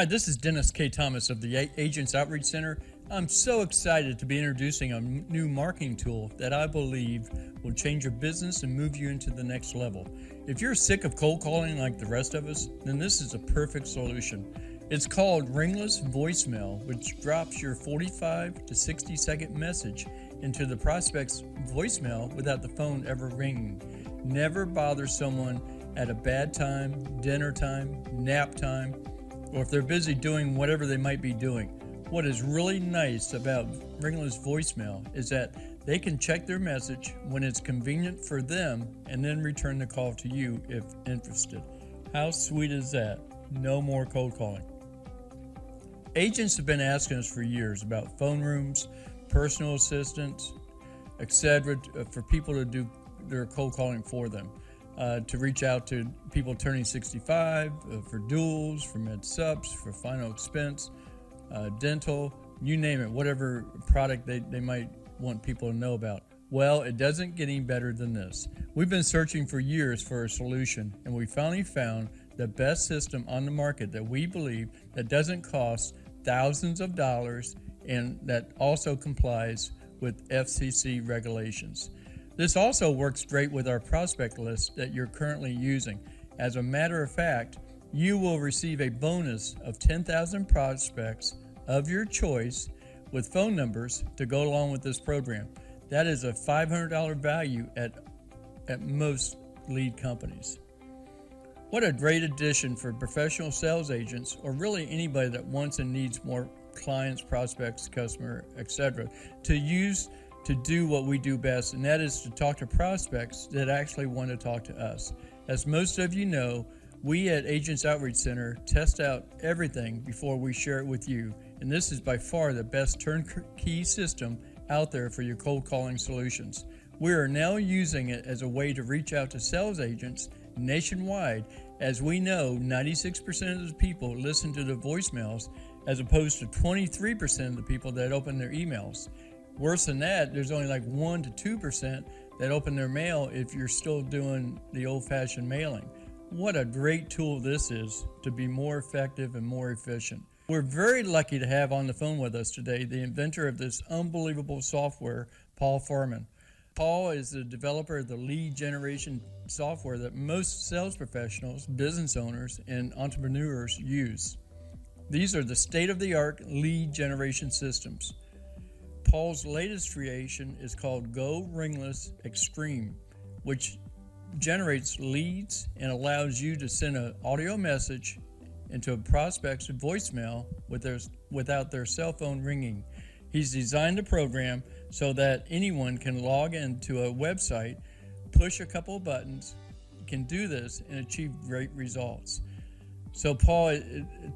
Hi, this is Dennis K. Thomas of the Agents Outreach Center. I'm so excited to be introducing a new marketing tool that I believe will change your business and move you into the next level. If you're sick of cold calling like the rest of us, then this is a perfect solution. It's called Ringless Voicemail, which drops your 45 to 60 second message into the prospect's voicemail without the phone ever ringing. Never bother someone at a bad time, dinner time, nap time, or if they're busy doing whatever they might be doing. What is really nice about Ringless Voicemail is that they can check their message when it's convenient for them and then return the call to you if interested. How sweet is that? No more cold calling. Agents have been asking us for years about phone rooms, personal assistants, etc., for people to do their cold calling for them. To reach out to people turning 65, for duals, for med subs, for final expense, dental, you name it, whatever product they might want people to know about. Well, it doesn't get any better than this. We've been searching for years for a solution, and we finally found the best system on the market that we believe that doesn't cost thousands of dollars and that also complies with FCC regulations. This also works great with our prospect list that you're currently using. As a matter of fact, you will receive a bonus of 10,000 prospects of your choice with phone numbers to go along with this program. That is a $500 value at most lead companies. What a great addition for professional sales agents, or really anybody that wants and needs more clients, prospects, customer, etc., to use to do what we do best, and that is to talk to prospects that actually want to talk to us. As most of you know, we at Agents Outreach Center test out everything before we share it with you, and this is by far the best turnkey system out there for your cold calling solutions. We are now using it as a way to reach out to sales agents nationwide, as we know 96% of the people listen to the voicemails as opposed to 23% of the people that open their emails. Worse than that, there's only like 1 to 2% that open their mail if you're still doing the old-fashioned mailing. What a great tool this is to be more effective and more efficient. We're very lucky to have on the phone with us today the inventor of this unbelievable software, Paul Farman. Paul is the developer of the lead generation software that most sales professionals, business owners, and entrepreneurs use. These are the state-of-the-art lead generation systems. Paul's latest creation is called Go Ringless Extreme, which generates leads and allows you to send an audio message into a prospect's voicemail without their cell phone ringing. He's designed the program so that anyone can log into a website, push a couple of buttons, can do this, and achieve great results. So Paul,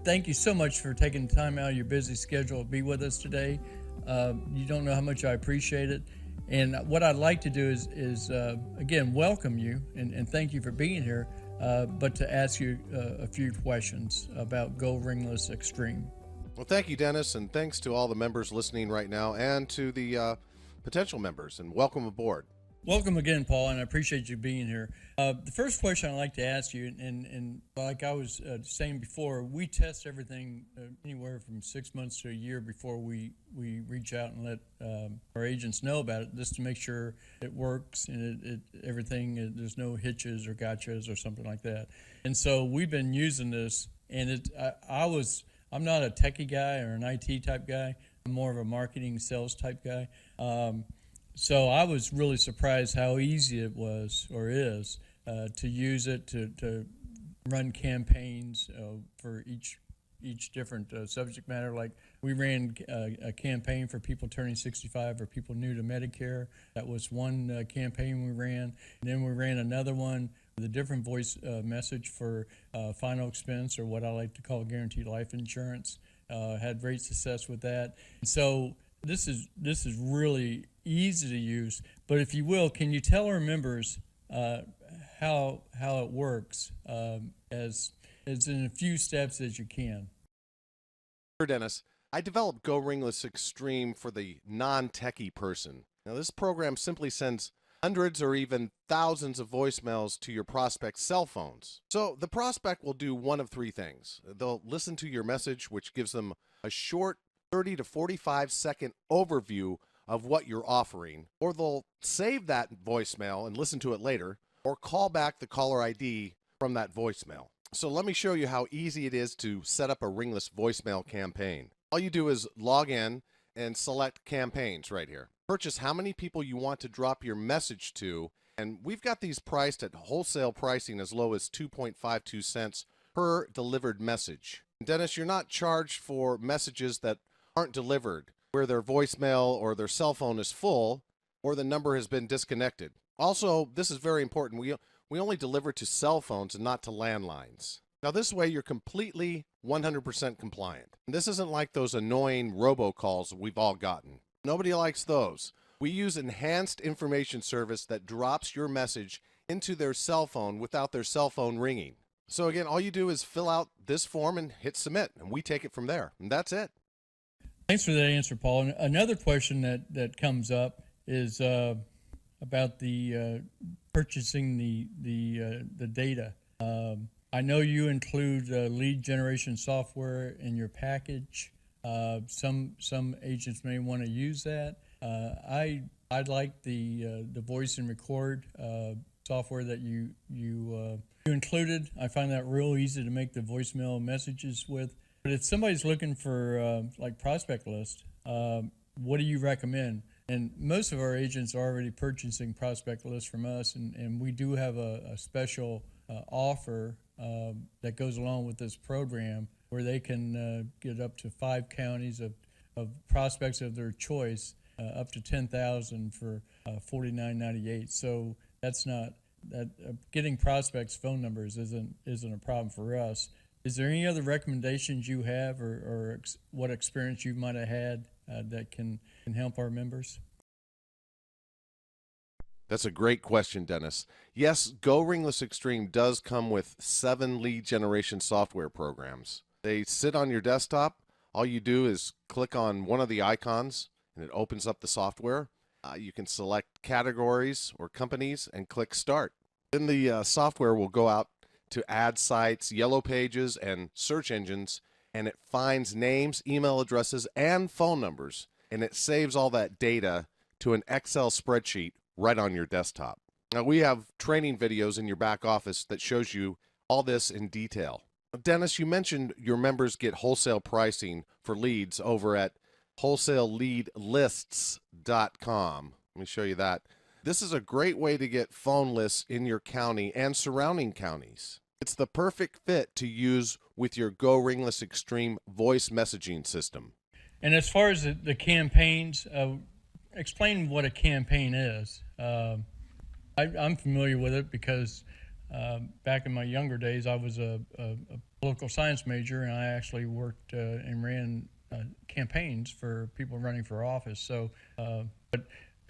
thank you so much for taking time out of your busy schedule to be with us today. You don't know how much I appreciate it. And what I'd like to do is again, welcome you and thank you for being here, but to ask you a few questions about Go Ringless Extreme. Well, thank you, Dennis, and thanks to all the members listening right now and to the potential members, and welcome aboard. Welcome again, Paul, and I appreciate you being here. The first question I'd like to ask you, and like I was saying before, we test everything anywhere from 6 months to a year before we reach out and let our agents know about it, just to make sure it works and everything, there's no hitches or gotchas or something like that. And so we've been using this, and I'm not a techie guy or an IT type guy. I'm more of a marketing sales type guy. So I was really surprised how easy it was or is to use it to run campaigns for each different subject matter. Like we ran a campaign for people turning 65 or people new to Medicare. That was one campaign we ran. And then we ran another one with a different voice message for final expense, or what I like to call guaranteed life insurance. Had great success with that. So this is really easy to use, but if you will, can you tell our members how it works as in a few steps as you can? Sure, Dennis. I developed Go Ringless Extreme for the non-techie person. Now, this program simply sends hundreds or even thousands of voicemails to your prospect's cell phones. So the prospect will do one of three things. They'll listen to your message, which gives them a short 30 to 45-second overview of what you're offering, or they'll save that voicemail and listen to it later, or call back the caller ID from that voicemail. So let me show you how easy it is to set up a ringless voicemail campaign. All you do is log in and select campaigns right here. Purchase how many people you want to drop your message to, and we've got these priced at wholesale pricing as low as 2.52 cents per delivered message. Dennis, you're not charged for messages that aren't delivered, where their voicemail or their cell phone is full or the number has been disconnected. Also, this is very important. We only deliver to cell phones and not to landlines. Now, this way you're completely 100% compliant. This isn't like those annoying robocalls we've all gotten. Nobody likes those. We use enhanced information service that drops your message into their cell phone without their cell phone ringing. So again, all you do is fill out this form and hit submit, and we take it from there. And that's it. Thanks for that answer, Paul. And another question that comes up is about the purchasing the data. I know you include lead generation software in your package. Some agents may want to use that. I like the voice and record software that you included. I find that real easy to make the voicemail messages with. But if somebody's looking for like prospect list, what do you recommend? And most of our agents are already purchasing prospect lists from us, and we do have a special offer that goes along with this program where they can get up to 5 counties of prospects of their choice, up to 10,000 for $49.98. So that's not that getting prospects' phone numbers isn't a problem for us. Is there any other recommendations you have, or what experience you might have had that can help our members? That's a great question, Dennis. Yes, Go Ringless Extreme does come with 7 lead generation software programs. They sit on your desktop. All you do is click on one of the icons, and it opens up the software. You can select categories or companies and click Start. Then the software will go out to ad sites, yellow pages, and search engines, and it finds names, email addresses, and phone numbers, and it saves all that data to an Excel spreadsheet right on your desktop. Now, we have training videos in your back office that shows you all this in detail. Dennis, you mentioned your members get wholesale pricing for leads over at wholesaleleadlists.com. Let me show you that. This is a great way to get phone lists in your county and surrounding counties. It's the perfect fit to use with your Go Ringless Extreme voice messaging system. And as far as the campaigns, explain what a campaign is. I'm familiar with it because back in my younger days, I was a political science major, and I actually worked and ran campaigns for people running for office. So, but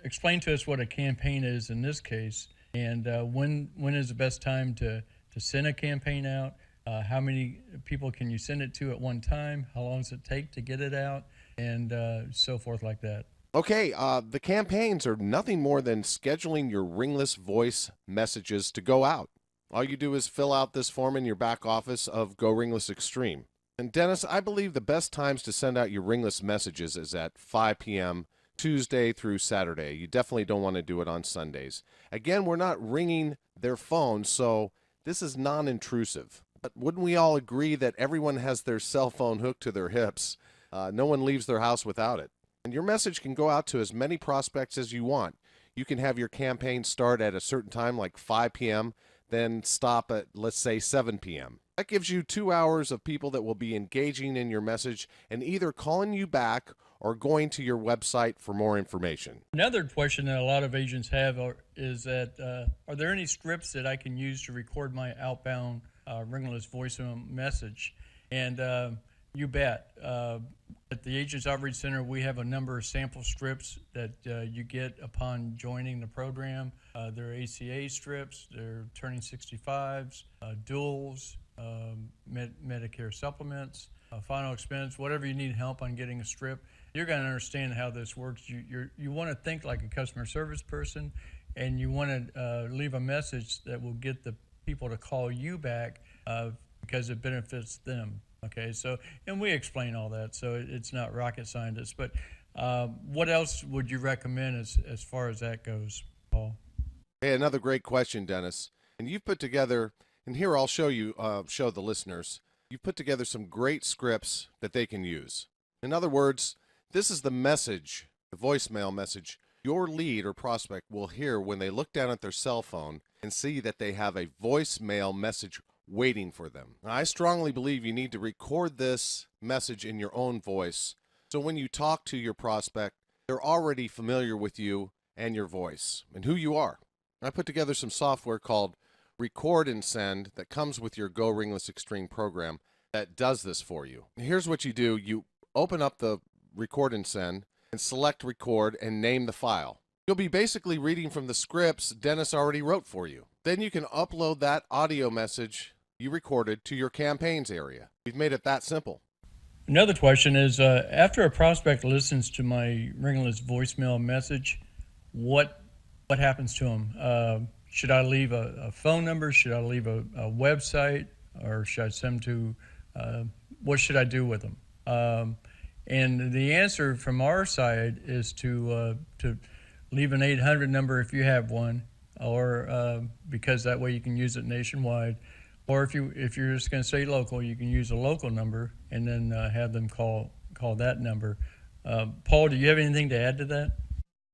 explain to us what a campaign is in this case, and when is the best time to send a campaign out? How many people can you send it to at one time? How long does it take to get it out? And so forth like that. Okay, the campaigns are nothing more than scheduling your ringless voice messages to go out. All you do is fill out this form in your back office of Go Ringless Extreme. And Dennis, I believe the best times to send out your ringless messages is at 5 p.m. Tuesday through Saturday. You definitely don't want to do it on Sundays. Again, we're not ringing their phones, so this is non-intrusive. But wouldn't we all agree that everyone has their cell phone hooked to their hips? No one leaves their house without it. And your message can go out to as many prospects as you want. You can have your campaign start at a certain time, like 5 p.m., then stop at, let's say, 7 p.m. That gives you 2 hours of people that will be engaging in your message and either calling you back or going to your website for more information. Another question that a lot of agents have is that are there any scripts that I can use to record my outbound ringless voicemail message? And you bet. At the Agents Outreach Center, we have a number of sample strips that you get upon joining the program. They're ACA strips, they're turning 65s, duals, Medicare supplements, final expense, whatever you need help on getting a strip. You're going to understand how this works. You want to think like a customer service person, and you want to leave a message that will get the people to call you back because it benefits them. Okay, so, and we explain all that, so it's not rocket science. But what else would you recommend as far as that goes, Paul? Hey, another great question, Dennis. And you've put together, and here I'll show you, show the listeners, you've put together some great scripts that they can use. In other words, this is the message, the voicemail message, your lead or prospect will hear when they look down at their cell phone and see that they have a voicemail message waiting for them. Now, I strongly believe you need to record this message in your own voice, so when you talk to your prospect, they're already familiar with you and your voice and who you are. I put together some software called Record and Send that comes with your Go Ringless Extreme program that does this for you. Here's what you do. You open up the Record and Send and select record and name the file. You'll be basically reading from the scripts Dennis already wrote for you. Then you can upload that audio message you recorded to your campaigns area. We've made it that simple. Another question is, after a prospect listens to my ringless voicemail message, what happens to them? Should I leave a phone number? Should I leave a website? Or should I send them to, what should I do with them? And the answer from our side is to leave an 800 number if you have one, or because that way you can use it nationwide. Or if you're just going to stay local, you can use a local number and then have them call that number. Paul, do you have anything to add to that?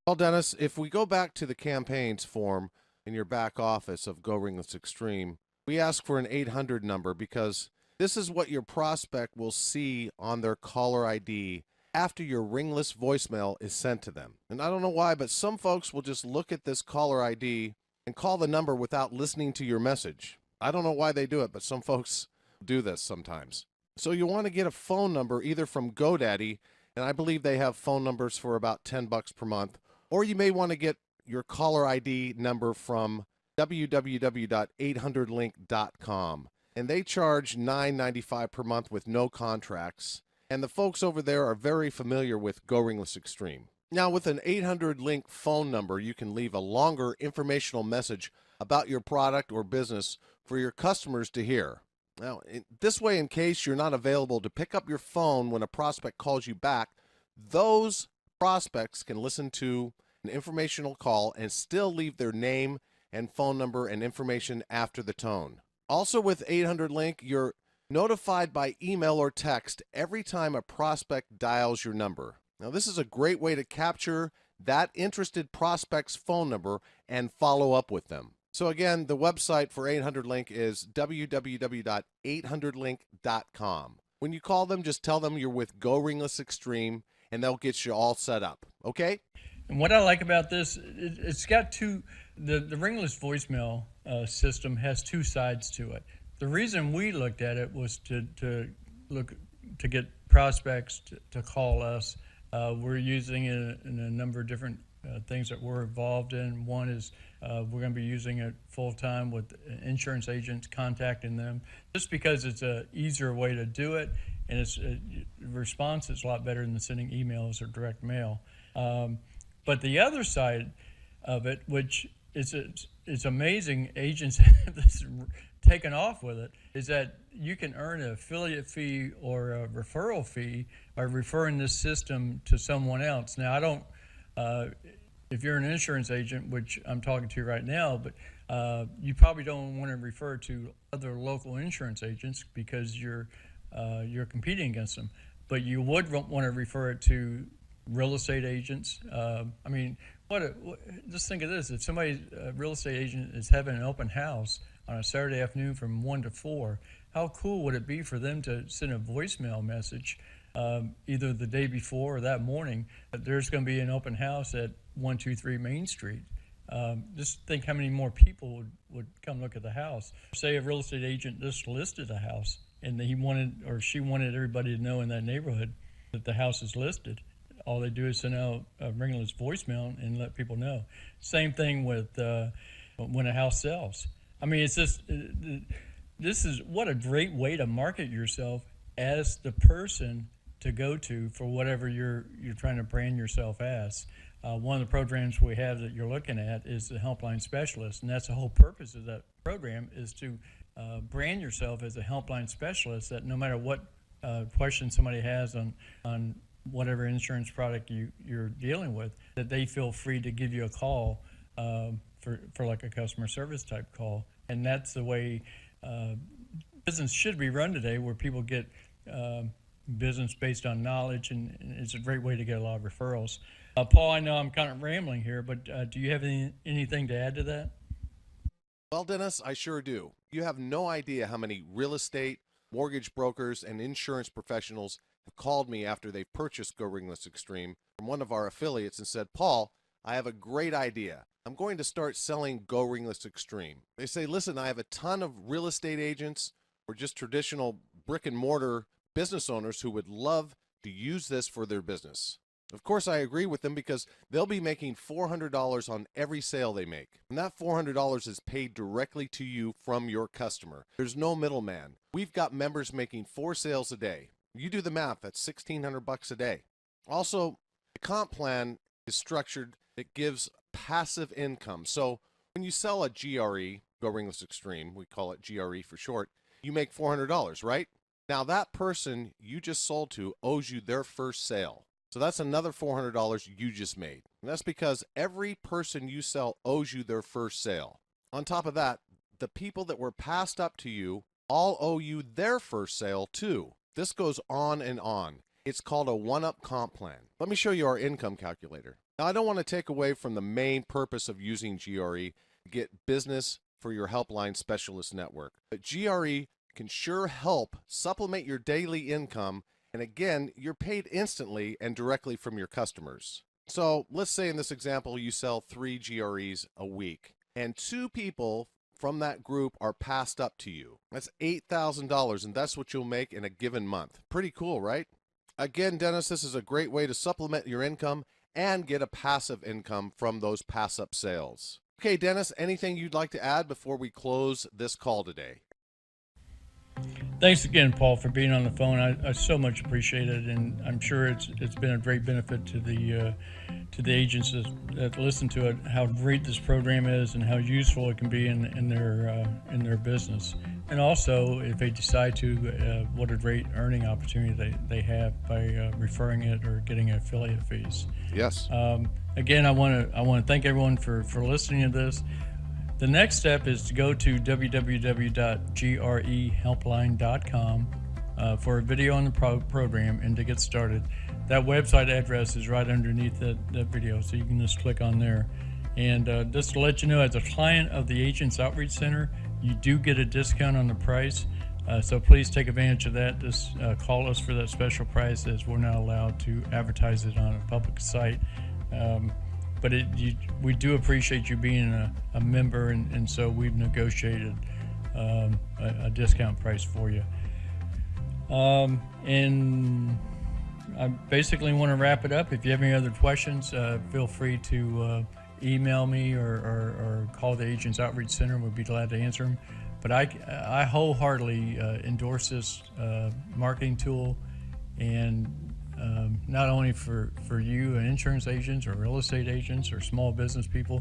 Well, Dennis, if we go back to the campaigns form in your back office of Go Ringless Extreme, we ask for an 800 number because this is what your prospect will see on their caller ID after your ringless voicemail is sent to them. And I don't know why, but some folks will just look at this caller ID and call the number without listening to your message. I don't know why they do it, but some folks do this sometimes. So you want to get a phone number either from GoDaddy, and I believe they have phone numbers for about $10 per month, or you may want to get your caller ID number from www.800link.com. And they charge $9.95 per month with no contracts. And the folks over there are very familiar with Go Ringless Extreme. Now, with an 800-link phone number, you can leave a longer informational message about your product or business for your customers to hear. Now, this way, in case you're not available to pick up your phone when a prospect calls you back, those prospects can listen to an informational call and still leave their name and phone number and information after the tone. Also, with 800 Link, you're notified by email or text every time a prospect dials your number. Now, this is a great way to capture that interested prospect's phone number and follow up with them. So again, the website for 800 Link is www.800link.com. When you call them, just tell them you're with Go Ringless Extreme, and they'll get you all set up. Okay? And what I like about this, it's got the ringless voicemail system has two sides to it. The reason we looked at it was to get prospects to call us. We're using it in a number of different things that we're involved in. One is we're going to be using it full time with insurance agents, contacting them, just because it's a easier way to do it, and the response is a lot better than sending emails or direct mail. But the other side of it, which it's amazing, agents have this taken off with it, is that you can earn an affiliate fee or a referral fee by referring this system to someone else. Now, I don't. If you're an insurance agent, which I'm talking to right now, but you probably don't want to refer to other local insurance agents because you're competing against them. But you would want to refer it to real estate agents. I mean, just think of this: if somebody, a real estate agent, is having an open house on a Saturday afternoon from 1 to 4, how cool would it be for them to send a voicemail message either the day before or that morning that there's going to be an open house at 123 Main Street? Just think how many more people would come look at the house. Say a real estate agent just listed a house and he wanted or she wanted everybody to know in that neighborhood that the house is listed. All they do is send out a ringless voicemail and let people know. Same thing with when a house sells. I mean, it's just, this is what a great way to market yourself as the person to go to for whatever you're trying to brand yourself as. One of the programs we have that you're looking at is the Helpline Specialist, and that's the whole purpose of that program, is to brand yourself as a Helpline Specialist, that no matter what question somebody has on whatever insurance product you're dealing with, that they feel free to give you a call for like a customer service type call. And that's the way business should be run today, where people get business based on knowledge, and it's a great way to get a lot of referrals. Paul, I know I'm kind of rambling here, but do you have anything to add to that? Well, Dennis, I sure do. You have no idea how many real estate, mortgage brokers, and insurance professionals have called me after they've purchased Go Ringless Extreme from one of our affiliates and said, Paul, I have a great idea. I'm going to start selling Go Ringless Extreme. They say, listen, I have a ton of real estate agents or just traditional brick and mortar business owners who would love to use this for their business. Of course, I agree with them because they'll be making $400 on every sale they make. And that $400 is paid directly to you from your customer. There's no middleman. We've got members making 4 sales a day. You do the math, that's $1,600 a day. Also, the comp plan is structured. It gives passive income. So when you sell a GRE, Go Ringless Extreme, we call it GRE for short, you make $400, right? Now that person you just sold to owes you their first sale. So that's another $400 you just made. And that's because every person you sell owes you their first sale. On top of that, the people that were passed up to you all owe you their first sale too. This goes on and on. It's called a one-up comp plan. Let me show you our income calculator. Now, I don't want to take away from the main purpose of using GRE to get business for your Helpline Specialist network. But GRE can sure help supplement your daily income. And again, you're paid instantly and directly from your customers. So let's say in this example, you sell 3 GREs a week and 2 people from that group are passed up to you. That's $8,000, and that's what you'll make in a given month. Pretty cool, right? Again, Dennis, this is a great way to supplement your income and get a passive income from those pass-up sales. Okay, Dennis, anything you'd like to add before we close this call today? Thanks again, Paul, for being on the phone. I so much appreciate it, and I'm sure it's been a great benefit to the agents that listen to it, how great this program is and how useful it can be in their business. And also, if they decide to, what a great earning opportunity they have by referring it or getting affiliate fees. Yes. Again, I want to thank everyone for listening to this. The next step is to go to www.grehelpline.com for a video on the program and to get started. That website address is right underneath that video, so you can just click on there. And just to let you know, as a client of the Agents Outreach Center, you do get a discount on the price. So please take advantage of that. Just call us for that special price, as we're not allowed to advertise it on a public site. But we do appreciate you being a member, and so we've negotiated a discount price for you. And I basically want to wrap it up. If you have any other questions, feel free to email me or call the Agents Outreach Center. We'd be glad to answer them. But I wholeheartedly endorse this marketing tool, and not only for you and insurance agents or real estate agents or small business people.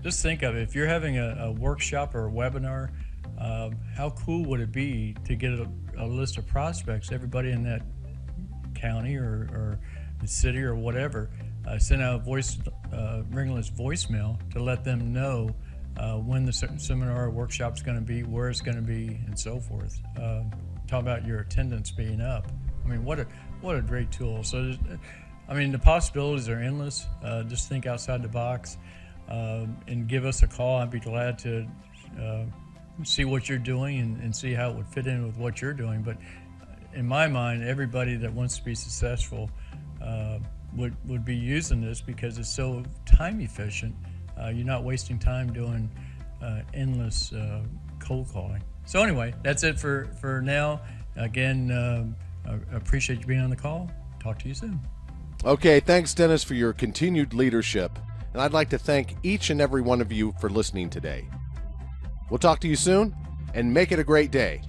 Just think of it. If you're having a workshop or a webinar, how cool would it be to get a list of prospects, everybody in that county or the city or whatever, send out a ringless voicemail to let them know when the seminar or workshop is going to be, where it's going to be, and so forth. Talk about your attendance being up. I mean, what a great tool. So, I mean, the possibilities are endless. Just think outside the box and give us a call. I'd be glad to see what you're doing and see how it would fit in with what you're doing. But in my mind, everybody that wants to be successful would be using this because it's so time efficient. You're not wasting time doing endless cold calling. So anyway, that's it for now. Again, I appreciate you being on the call. Talk to you soon. Okay, thanks, Dennis, for your continued leadership. And I'd like to thank each and every one of you for listening today. We'll talk to you soon, and make it a great day.